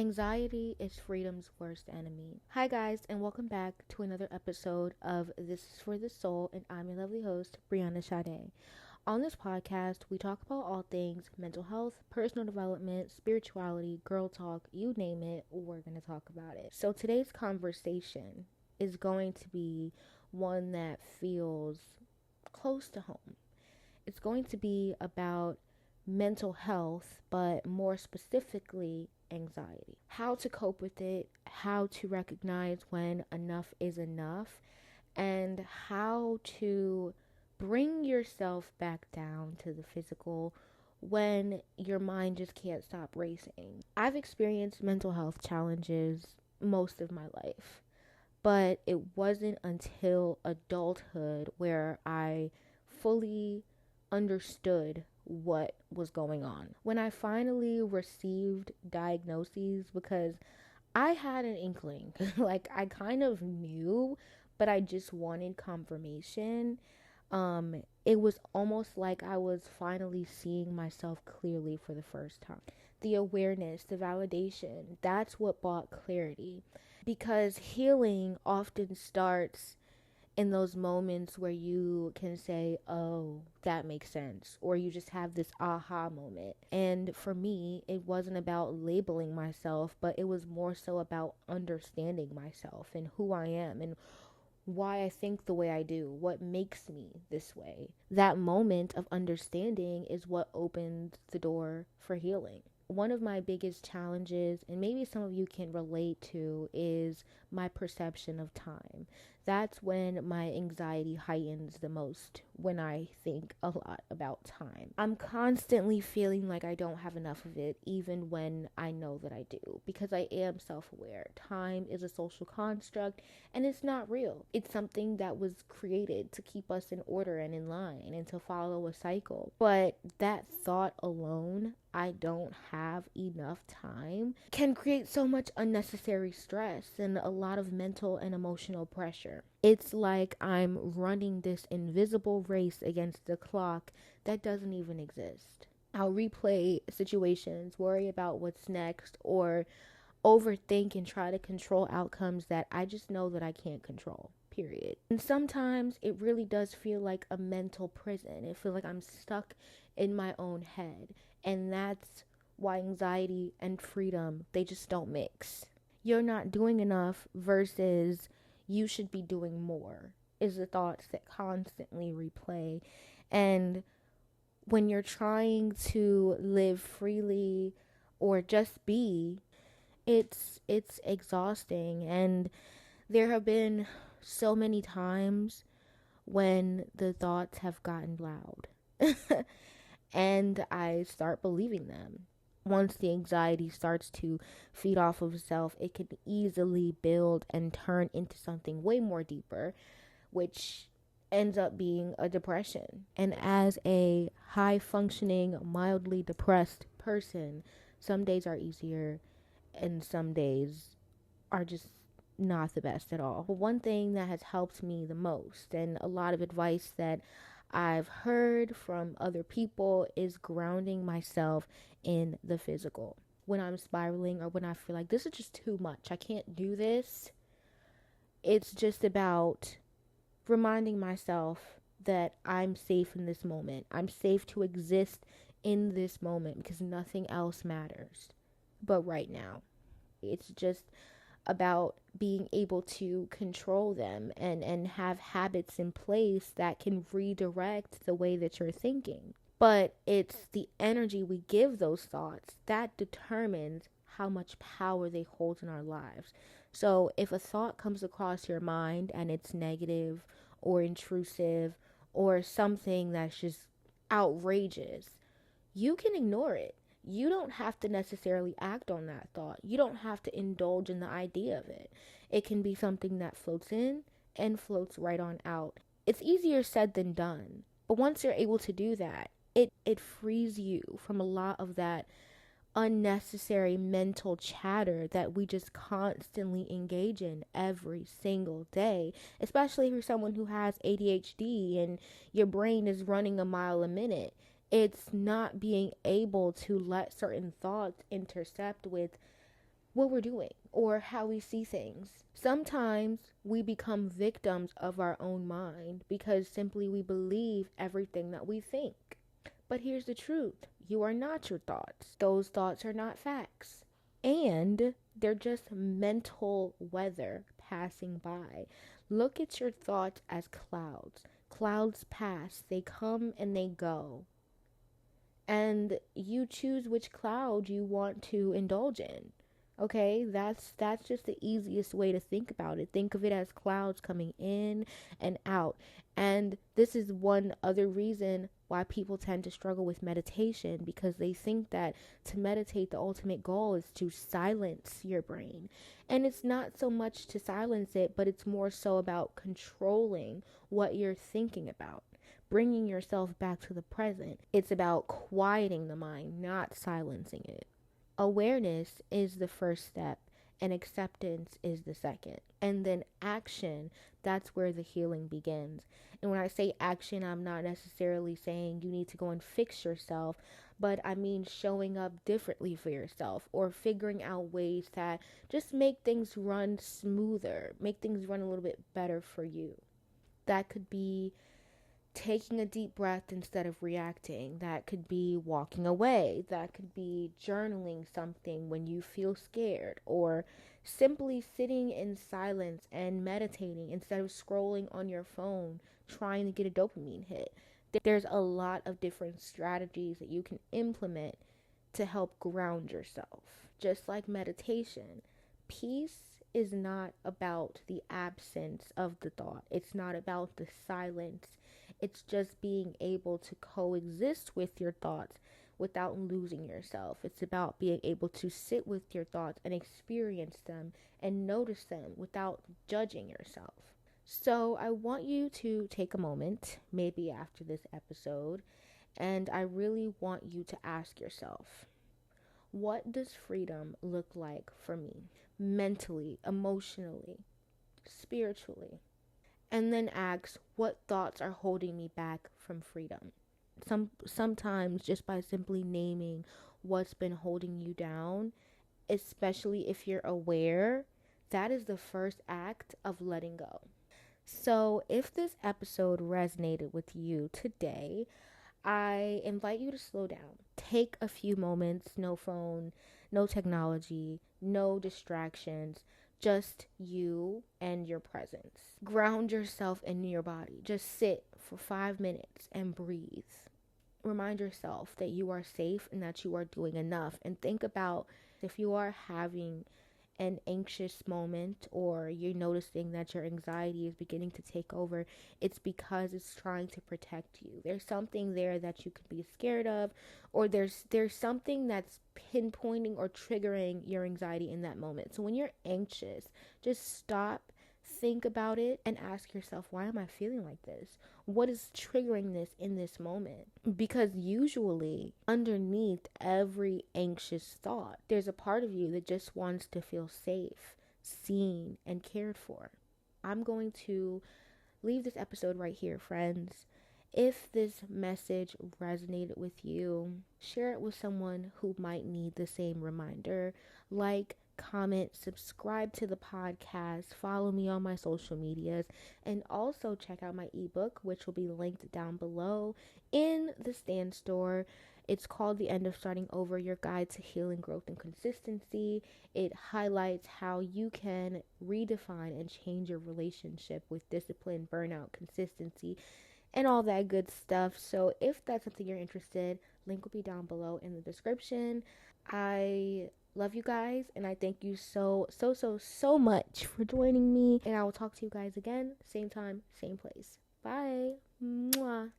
Anxiety is freedom's worst enemy. Hi, guys, and welcome back to another episode of This is for the Soul, and I'm your lovely host, Brianna Shadee. On this podcast, we talk about all things mental health, personal development, spirituality, girl talk, you name it, we're going to talk about it. So, today's conversation is going to be one that feels close to home. It's going to be about mental health, but more specifically, anxiety. How to cope with it, how to recognize when enough is enough, and how to bring yourself back down to the physical when your mind just can't stop racing. I've experienced mental health challenges most of my life, but it wasn't until adulthood where I fully understood what was going on. When I finally received diagnoses, because I had an inkling, like I kind of knew, but I just wanted confirmation. It was almost like I was finally seeing myself clearly for the first time. The awareness, the validation, that's what brought clarity. Because healing often starts in those moments where you can say, oh, that makes sense, or you just have this aha moment. And for me, it wasn't about labeling myself, but it was more so about understanding myself and who I am and why I think the way I do, what makes me this way. That moment of understanding is what opened the door for healing. One of my biggest challenges, and maybe some of you can relate to, is my perception of time. That's when my anxiety heightens the most, when I think a lot about time. I'm constantly feeling like I don't have enough of it, even when I know that I do, because I am self-aware. Time is a social construct, and it's not real. It's something that was created to keep us in order and in line and to follow a cycle. But that thought alone, I don't have enough time, can create so much unnecessary stress and a lot of mental and emotional pressure. It's like I'm running this invisible race against the clock that doesn't even exist. I'll replay situations, worry about what's next, or overthink and try to control outcomes that I just know that I can't control. Period. And sometimes it really does feel like a mental prison. It feels like I'm stuck in my own head. And that's why anxiety and freedom, they just don't mix. You're not doing enough versus you should be doing more is the thoughts that constantly replay. And when you're trying to live freely or just be, it's exhausting. And there have been so many times when the thoughts have gotten loud and I start believing them. Once the anxiety starts to feed off of itself, it can easily build and turn into something way more deeper, which ends up being a depression. And as a high functioning, mildly depressed person, some days are easier and some days are just not the best at all. But one thing that has helped me the most, and a lot of advice that I've heard from other people, is grounding myself in the physical. When I'm spiraling or when I feel like this is just too much, I can't do this, it's just about reminding myself that I'm safe in this moment. I'm safe to exist in this moment because nothing else matters but right now. It's just about being able to control them and have habits in place that can redirect the way that you're thinking. But it's the energy we give those thoughts that determines how much power they hold in our lives. So if a thought comes across your mind and it's negative or intrusive or something that's just outrageous, you can ignore it. You don't have to necessarily act on that thought. You don't have to indulge in the idea of it. It can be something that floats in and floats right on out. It's easier said than done. But once you're able to do that, it frees you from a lot of that unnecessary mental chatter that we just constantly engage in every single day, especially if you're someone who has ADHD and your brain is running a mile a minute. It's not being able to let certain thoughts intercept with what we're doing or how we see things. Sometimes we become victims of our own mind because simply we believe everything that we think. But here's the truth: you are not your thoughts. Those thoughts are not facts. And they're just mental weather passing by. Look at your thoughts as clouds. Clouds pass, they come and they go. And you choose which cloud you want to indulge in. Okay, that's just the easiest way to think about it. Think of it as clouds coming in and out. And this is one other reason why people tend to struggle with meditation, because they think that to meditate, the ultimate goal is to silence your brain. And it's not so much to silence it, but it's more so about controlling what you're thinking about, bringing yourself back to the present. It's about quieting the mind, not silencing it. Awareness is the first step, and acceptance is the second. And then action, that's where the healing begins. And when I say action, I'm not necessarily saying you need to go and fix yourself, but I mean showing up differently for yourself, or figuring out ways that just make things run smoother, make things run a little bit better for you. That could be taking a deep breath instead of reacting. That could be walking away. That could be journaling something when you feel scared, or simply sitting in silence and meditating instead of scrolling on your phone trying to get a dopamine hit. There's a lot of different strategies that you can implement to help ground yourself. Just like meditation, peace is not about the absence of the thought. It's not about the silence. It's just being able to coexist with your thoughts without losing yourself. It's about being able to sit with your thoughts and experience them and notice them without judging yourself. So I want you to take a moment, maybe after this episode, and I really want you to ask yourself, what does freedom look like for me? Mentally, emotionally, spiritually. And then ask, what thoughts are holding me back from freedom? Sometimes just by simply naming what's been holding you down, especially if you're aware, that is the first act of letting go. So if this episode resonated with you today, I invite you to slow down. Take a few moments, no phone, no technology, no distractions, just you and your presence. Ground yourself in your body. Just sit for 5 minutes and breathe. Remind yourself that you are safe and that you are doing enough. And think about if you are having an anxious moment, or you're noticing that your anxiety is beginning to take over, it's because it's trying to protect you. There's something there that you could be scared of, or there's something that's pinpointing or triggering your anxiety in that moment. So when you're anxious, just stop, think about it, and ask yourself, why am I feeling like this? What is triggering this in this moment? Because usually underneath every anxious thought, there's a part of you that just wants to feel safe, seen, and cared for. I'm going to leave this episode right here, friends. If this message resonated with you, share it with someone who might need the same reminder. Like, comment, subscribe to the podcast, follow me on my social medias, and also check out my ebook, which will be linked down below in the Stand store. It's called The End of Starting Over, Your Guide to Healing, Growth, and Consistency. It highlights how you can redefine and change your relationship with discipline, burnout, consistency, and all that good stuff. So if that's something you're interested, link will be down below in the description. I love you guys, and I thank you so much for joining me. And I will talk to you guys again, same time, same place. Bye. Mwah.